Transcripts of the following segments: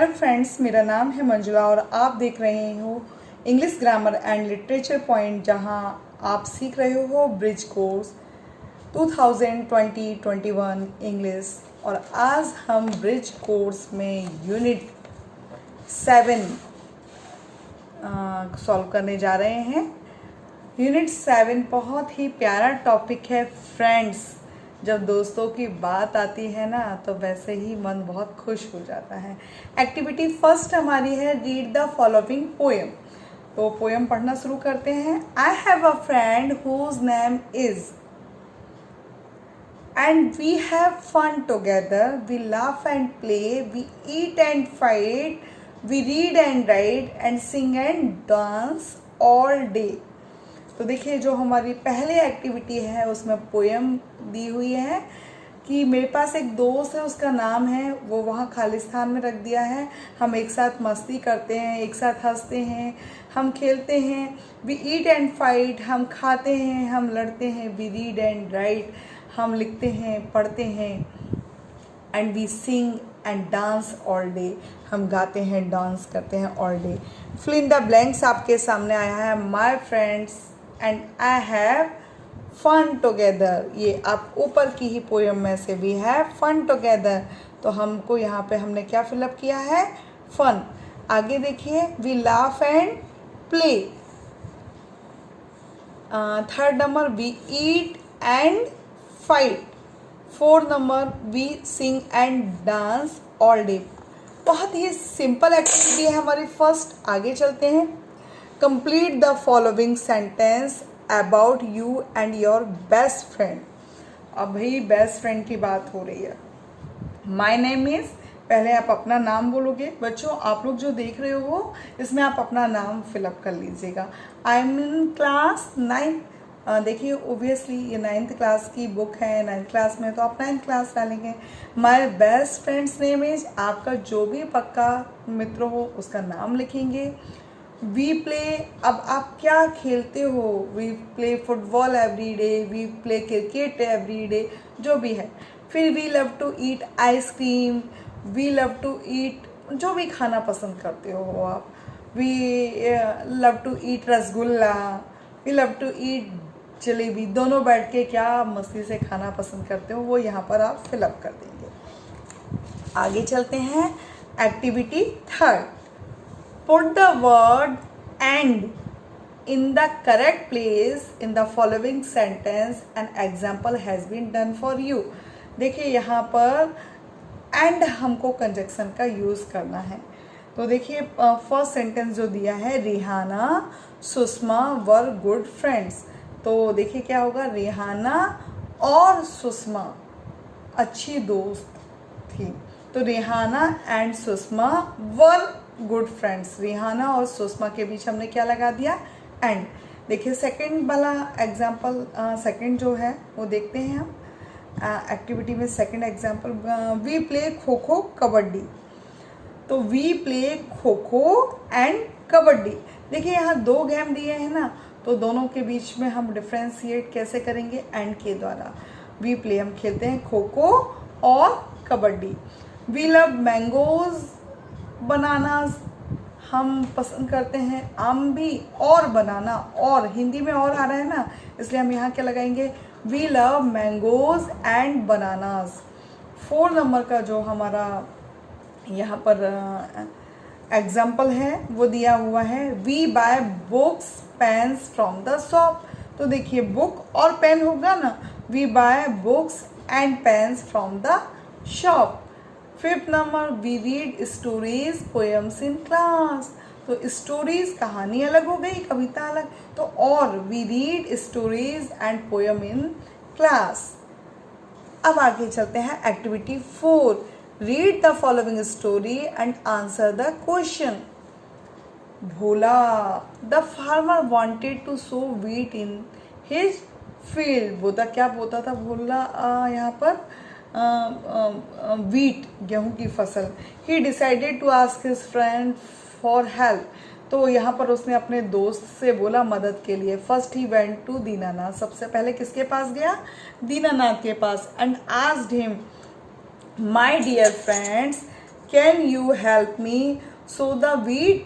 Hello friends, मेरा नाम है मंजुला और आप देख रहे हो English grammar and literature point, जहां आप सीख रहे हो ब्रिज कोर्स 2020-21 इंग्लिश। और आज हम ब्रिज कोर्स में यूनिट 7 सॉल्व करने जा रहे हैं। यूनिट 7 बहुत ही प्यारा टॉपिक है फ्रेंड्स। जब दोस्तों की बात आती है ना तो वैसे ही मन बहुत खुश हो जाता है। एक्टिविटी फर्स्ट हमारी है रीड द फॉलोइंग पोएम। तो पोएम पढ़ना शुरू करते हैं। I have a friend whose name is and we have fun together, we laugh and play, we eat and fight, we read and write and sing and dance all day. तो देखिए, जो हमारी पहली activity है उसमें poem दी हुई है कि मेरे पास एक दोस्त है, उसका नाम है, वो वहाँ खालिस्तान में रख दिया है। हम एक साथ मस्ती करते हैं, एक साथ हंसते हैं, हम खेलते हैं। वी ईट एंड फाइट, हम खाते हैं, हम लड़ते हैं। वी रीड एंड राइट, हम लिखते हैं, पढ़ते हैं। And we sing and dance all day, हम गाते हैं, डांस करते हैं all day. Fill in the blanks आपके सामने आया है। My friends and I have fun together. ये आप ऊपर की ही पोएम में से वी हैव फन टुगेदर, तो हमको यहाँ पे हमने क्या फिलअप किया है? फन। आगे देखिए, we laugh and play. Third number, we eat and fight. Fourth number, we sing and dance all day. बहुत ही सिंपल एक्टिविटी है हमारी फर्स्ट। आगे चलते हैं। Complete the following sentence about you and your best friend. अब भाई best friend की बात हो रही है। माई नेम इज, पहले आप अपना नाम बोलोगे। बच्चों, आप लोग जो देख रहे हो इसमें आप अपना नाम फिलअप कर लीजिएगा। I am in class 9। देखिए, ओबियसली ये 9th क्लास की बुक है, 9th क्लास में, तो आप 9th क्लास डालेंगे। My best friends name is, आपका जो भी पक्का मित्र हो उसका नाम लिखेंगे। वी प्ले, अब आप क्या खेलते हो? We play football every day, we play cricket every day, जो भी है। फिर we love to eat ice cream, we love to eat, जो भी खाना पसंद करते हो आप। We love to eat rasgulla, we love to eat jalebi. दोनों बैठ के क्या मस्ती से खाना पसंद करते हो वो यहाँ पर आप फिलअप कर देंगे। आगे चलते हैं। Activity third, put the word and in the correct place in the following sentence. An example has been done for you. देखिए, यहाँ पर and हमको कंजक्शन का यूज़ करना है। तो देखिए, फर्स्ट सेंटेंस जो दिया है, Rihana Sushma were good friends. तो देखिए क्या होगा, रिहाना और सुषमा अच्छी दोस्त थी। तो Rihana and Sushma were good friends. Rihana और सुषमा के बीच हमने क्या लगा दिया? एंड। देखिए, सेकंड वाला एग्जाम्पल, सेकंड जो है वो देखते हैं हम। एक्टिविटी में second example, we play kho kho kabaddi. तो we play kho kho and kabaddi. देखिए, यहाँ दो गेम दिए हैं ना, तो दोनों के बीच में हम डिफ्रेंशिएट कैसे करेंगे? एंड के द्वारा। वी प्ले, हम खेलते हैं खो खो और kabaddi. We love mangoes bananas, हम पसंद करते हैं आम भी और बनाना, और हिंदी में और आ रहा है ना, इसलिए हम यहाँ क्या लगाएंगे? We love mangoes and bananas. 4 number का जो हमारा यहाँ पर एग्जाम्पल है वो दिया हुआ है, we buy books pens from the shop. तो देखिए, बुक और पेन होगा ना, we buy books and pens from the shop. 5th number, we read stories poems in class. तो स्टोरीज, कहानी अलग हो गई, कविता अलग, तो और we read stories and poem in class. अब आगे चलते हैं। Activity 4, read the following story and answer the question. Bhola, the farmer wanted to so wheat in his field. बोता क्या बोता था भोला? यहाँ पर वीट, गेहूं की फसल। He decided to ask his friend for help. तो यहाँ पर उसने अपने दोस्त से बोला मदद के लिए। फर्स्ट ही वेंट टू दीनानाथ, सबसे पहले किसके पास गया? दीनानाथ के पास। And asked him, my dear friends can you help me sow the wheat,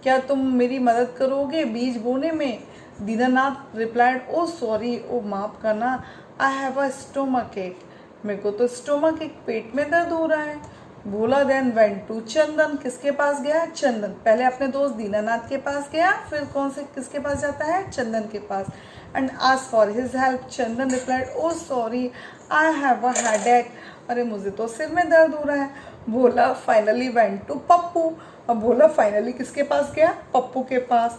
क्या तुम मेरी मदद करोगे बीज बोने में? Dinanath replied, O sorry, O माफ करना, आई हैव अ स्टोमक एक, मेरे को तो स्टोमक एक, पेट में दर्द हो रहा है। भोला देन वेंट टू चंदन, किसके पास गया? चंदन। पहले अपने दोस्त दीनानाथ के पास गया, फिर कौन से किसके पास जाता है? चंदन के पास। And ask for his help. Chandan replied, O sorry, I have a headache, अरे मुझे तो सिर में दर्द हो रहा है। Bhola finally went to Pappu, अब भोला फाइनली किसके पास गया? पप्पू के पास।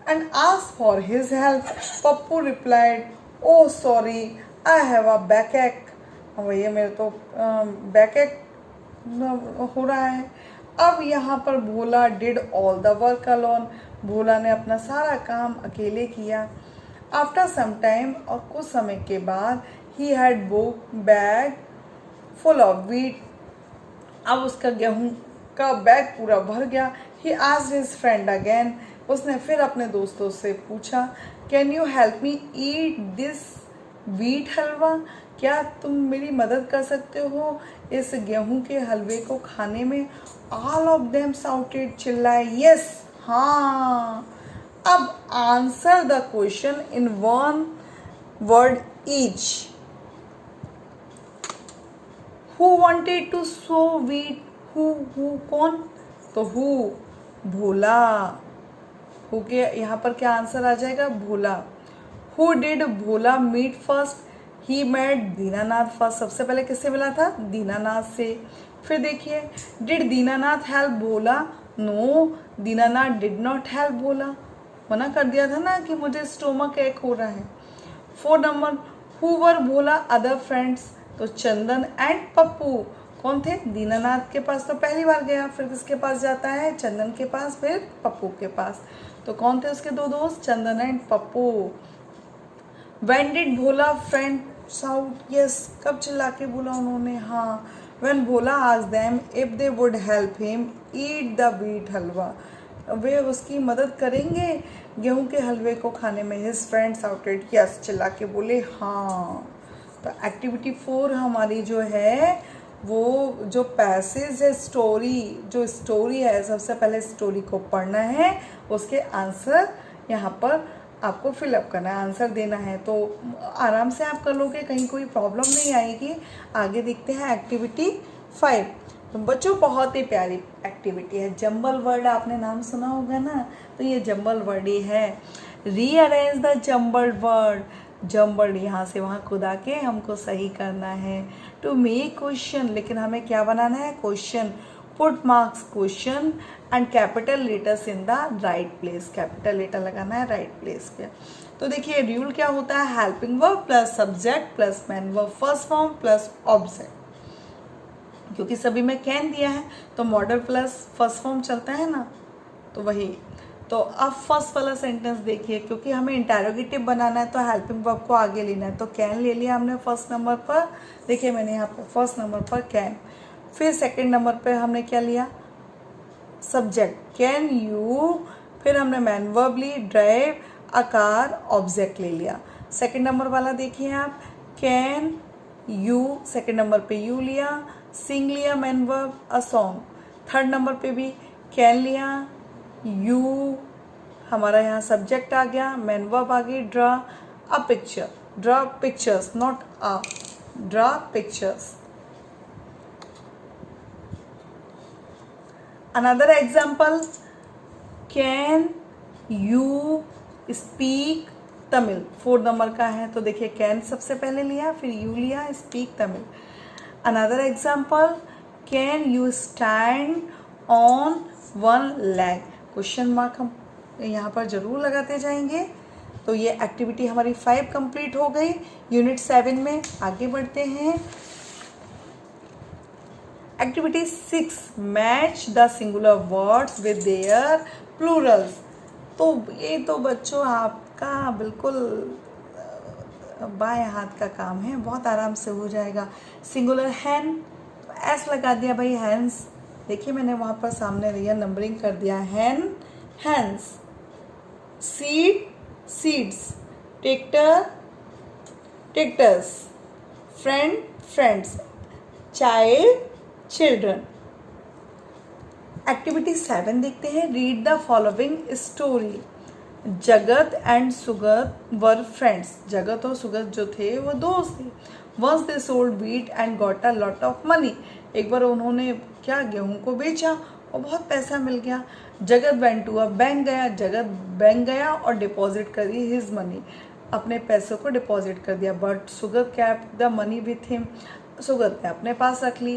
And ask for his help. Pappu replied, O sorry, I have a backache, भैया मेरे तो बैक एक हो रहा है। अब यहाँ पर Bhola did all the work alone, Bhola ने अपना सारा काम अकेले किया। आफ्टर सम टाइम, और कुछ समय के बाद, he had book bag full of wheat, अब उसका गेहूं का बैग पूरा भर गया। He asked his friend again, उसने फिर अपने दोस्तों से पूछा, can you help me eat this wheat halwa, क्या तुम मेरी मदद कर सकते हो इस गेहूं के हलवे को खाने में? ऑल ऑफ देम साउटेड, चिल्लाए, यस, हाँ। अब answer the question in one word each. Who wanted to sow wheat, who कौन? तो हु, भोला। हु के यहाँ पर क्या आंसर आ जाएगा? Bhola. Who did Bhola meet first, he met Dinanath first, सबसे पहले किससे मिला था? दीनानाथ से। फिर देखिए, did Dinanath help Bhola? No, Dinanath did not help Bhola, मना कर दिया था ना कि मुझे स्टोमक एक हो रहा है। 4 number, who were Bhola other friends, तो चंदन एंड पप्पू, कौन थे? दीनानाथ के पास तो पहली बार गया, फिर किसके पास जाता है? चंदन के पास, फिर पप्पू के पास। तो कौन थे उसके दो दोस्त? Chandan and Pappu. When did Bhola friend shout, yes, कब चिल्ला के बोला उन्होंने? हाँ, when Bhola asked them if they would help him eat the wheat हलवा, वे उसकी मदद करेंगे गेहूं के हलवे को खाने में। His friends shouted, yes, चिल्ला के बोले हाँ। तो एक्टिविटी 4 हमारी जो है वो जो पैसेज है, स्टोरी, जो स्टोरी है, सबसे पहले स्टोरी को पढ़ना है, उसके आंसर यहाँ पर आपको फिलअप करना है, आंसर देना है। तो आराम से आप कर लोगे, कहीं कोई प्रॉब्लम नहीं आएगी। आगे देखते हैं एक्टिविटी 5। तो बच्चों बहुत ही प्यारी एक्टिविटी है। जंबल वर्ड आपने नाम सुना होगा ना, तो ये जंबल वर्ड ही है। Rearrange the jumbled word, jumbled यहाँ से वहाँ खुदा के हमको सही करना है। टू मेक क्वेश्चन, लेकिन हमें क्या बनाना है? Question. Put marks question and capital letters in the right place, capital letter लगाना है राइट प्लेस पे। तो देखिए रूल क्या होता है? Helping verb plus subject plus man verb first form plus object, क्योंकि सभी में कैन दिया है तो मॉडल प्लस फर्स्ट फॉर्म चलता है ना, तो वही। तो अब फर्स्ट वाला सेंटेंस देखिए, क्योंकि हमें इंटेरोगेटिव बनाना है तो हेल्पिंग वर्ब को आगे लेना है, तो कैन ले लिया हमने फर्स्ट नंबर पर। देखिए मैंने यहाँ पर फर्स्ट नंबर पर कैन, फिर सेकंड नंबर पे हमने क्या लिया? सब्जेक्ट कैन यू, फिर हमने मैन वर्ब ली, ड्राइव, आकार, ऑब्जेक्ट ले लिया। सेकंड नंबर वाला देखिए आप, कैन यू, सेकंड नंबर पे यू लिया, सिंग लिया, man verb, a song. Third number पे भी कैन लिया, यू हमारा यहाँ सब्जेक्ट आ गया, मैन वर्ब आ गई, draw a picture, draw pictures, not a, draw pictures. Another example, can you speak Tamil, 4 number का है, तो देखिए कैन सबसे पहले लिया, फिर यू लिया, speak Tamil. Another example, can you stand on one leg, question mark हम यहाँ पर जरूर लगाते जाएंगे। तो ये एक्टिविटी हमारी 5 कंप्लीट हो गई। यूनिट 7 में आगे बढ़ते हैं। Activity 6, match the singular words with their Plurals. तो ये तो बच्चों आपका बिल्कुल बाएं हाथ का काम है, बहुत आराम से हो जाएगा। सिंगुलर हैन, तो एस लगा दिया भाई, हैंड्स। देखिए मैंने वहाँ पर सामने रियल नंबरिंग कर दिया, hand, hands. Seed, seeds. Tractor, tractors. Friend, friends. Child, children. Activity 7 देखते हैं, read the following story. Jagat and Sugat were friends. Jagat और सुगत जो थे वो दोस्त थे। Once they sold wheat and got a lot of money. एक बार उन्होंने क्या गेहूं को बेचा और बहुत पैसा मिल गया। जगत वेंट टू अ बैंक गया, जगत बैंक गया और डिपॉजिट कर दी हिज मनी, अपने पैसों को डिपॉजिट कर दिया। But Sugat kept the money with him. Sugat ने अपने पास रख ली।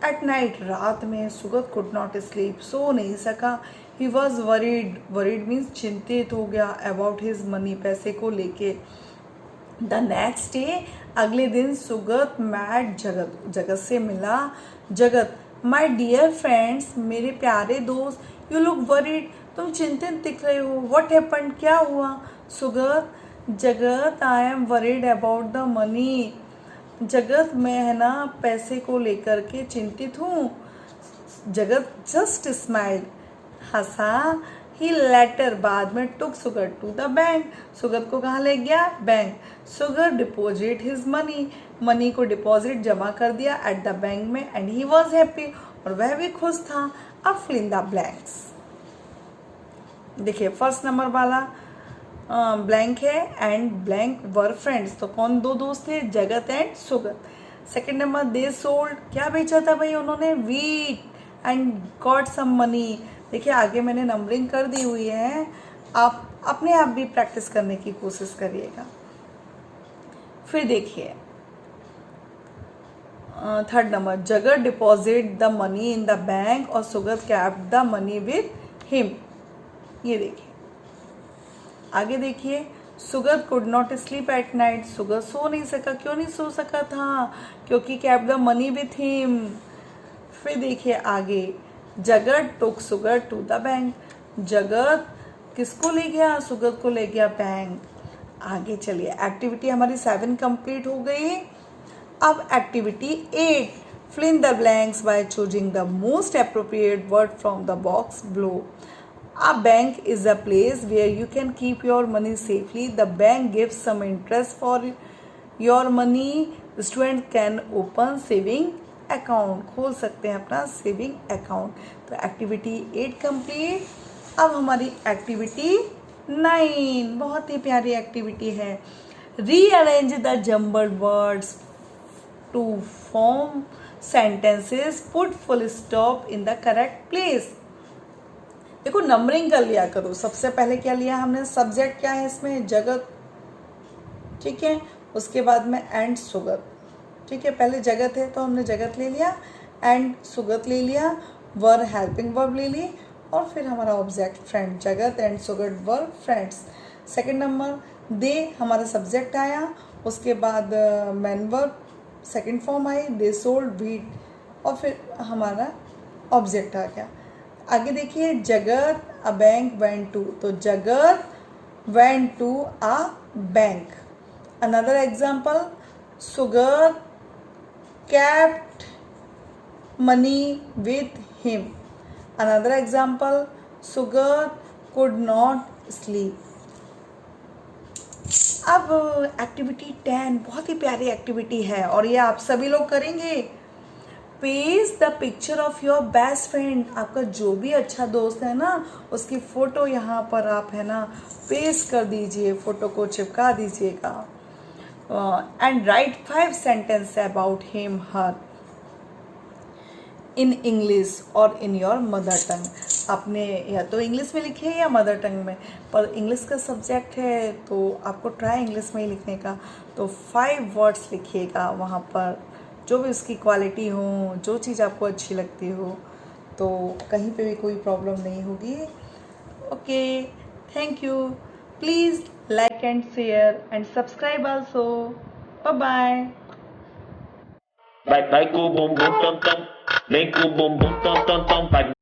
एट नाइट, रात में सुगत कुड नॉट स्लीप, सो नहीं सका। He was worried, worried means चिंतित हो गया, अबाउट हिज मनी, पैसे को लेके। द नेक्स्ट डे, अगले दिन सुगत मैट जगत, जगत से मिला। जगत, माई डियर फ्रेंड्स, मेरे प्यारे दोस्त, यू लुक वरीड, तुम चिंतित दिख रहे हो। व्हाट हैपेंड, क्या हुआ। सुगत, जगत, I am worried about the money. जगत, मैं है ना पैसे को लेकर के चिंतित हूँ। जगत जस्ट स्माइल्ड, हंसा। ही लेटर, बाद में, took Sugat to the bank, Sugat को कहाँ ले गया, bank. Sugat deposit his money, money को डिपॉजिट जमा कर दिया एट द बैंक में। एंड ही वॉज हैप्पी, और वह भी खुश था। अब फिल इन द ब्लैंक्स। देखिए फर्स्ट नंबर वाला ब्लैंक है, एंड ब्लैंक वर फ्रेंड्स, तो कौन दो दोस्त थे, Jagat and Sugat. Second number, they sold, क्या बेचा था भाई उन्होंने, wheat and got some money. देखिए आगे मैंने नंबरिंग कर दी हुई है, आप अपने आप भी प्रैक्टिस करने की कोशिश करिएगा। फिर देखिए third number, Jagat deposit the money in the bank और Sugat kept the money with him. ये देखिए आगे देखिए, Sugat could not sleep at night, Sugat सो नहीं सका, क्यों नहीं सो सका था, क्योंकि kept the money with him. फिर देखिए आगे, Jagat took Sugat to the bank, Jagat किसको ले गया, सुगत को ले गया बैंक। आगे चलिए, एक्टिविटी हमारी 7 कंप्लीट हो गई। अब activity 8, fill in the blanks by choosing the most appropriate word from the box below. A bank is a place where you can keep your money safely. The bank gives some interest for your money. Student can open saving account, खोल सकते हैं अपना saving account. तो activity 8 complete. अब हमारी activity 9 बहुत ही प्यारी एक्टिविटी है। Rearrange the jumbled words to form sentences, put full stop in the correct place। देखो नंबरिंग कर लिया करो। सबसे पहले क्या लिया हमने, सब्जेक्ट क्या है इसमें, जगत, ठीक है। उसके बाद में एंड सुगत, ठीक है। पहले जगत है तो हमने जगत ले लिया, एंड सुगत ले लिया, वर हेल्पिंग वर्ब ले ली, और फिर हमारा object friend, Jagat and Sugat were friends. Second number, they हमारा सब्जेक्ट आया, उसके बाद मैन वर्ब सेकेंड फॉर्म आई, दे सोल्ड व्हीट, और फिर हमारा ऑब्जेक्ट आ गया। आगे देखिए, जगत अ बैंक वेंट टू, तो Jagat went to a bank. Another example, Sugat kept money with him. Another example, Sugat could not sleep. अब एक्टिविटी 10 बहुत ही प्यारी एक्टिविटी है और ये आप सभी लोग करेंगे। Page the picture of your best friend, आपका जो भी अच्छा दोस्त है ना उसकी फ़ोटो यहाँ पर आप है ना पेस्ट कर दीजिए, फ़ोटो को चिपका दीजिएगा। And right 5 sentence about him her in English और इन योर मदर टंग। आपने या तो इंग्लिश में लिखे या मदर टंग में, पर इंग्लिश का सब्जेक्ट है तो आपको ट्राई इंग्लिश में ही लिखने का। तो 5 वर्ड्स लिखिएगा वहाँ पर, जो भी उसकी क्वालिटी हो, जो चीज़ आपको अच्छी लगती हो, तो कहीं पे भी कोई प्रॉब्लम नहीं होगी। Okay, thank you. Please like and share and subscribe also. Bye bye. Vai, vai com o bumbum tam tam, vem com o bumbum tam tam tam, vai.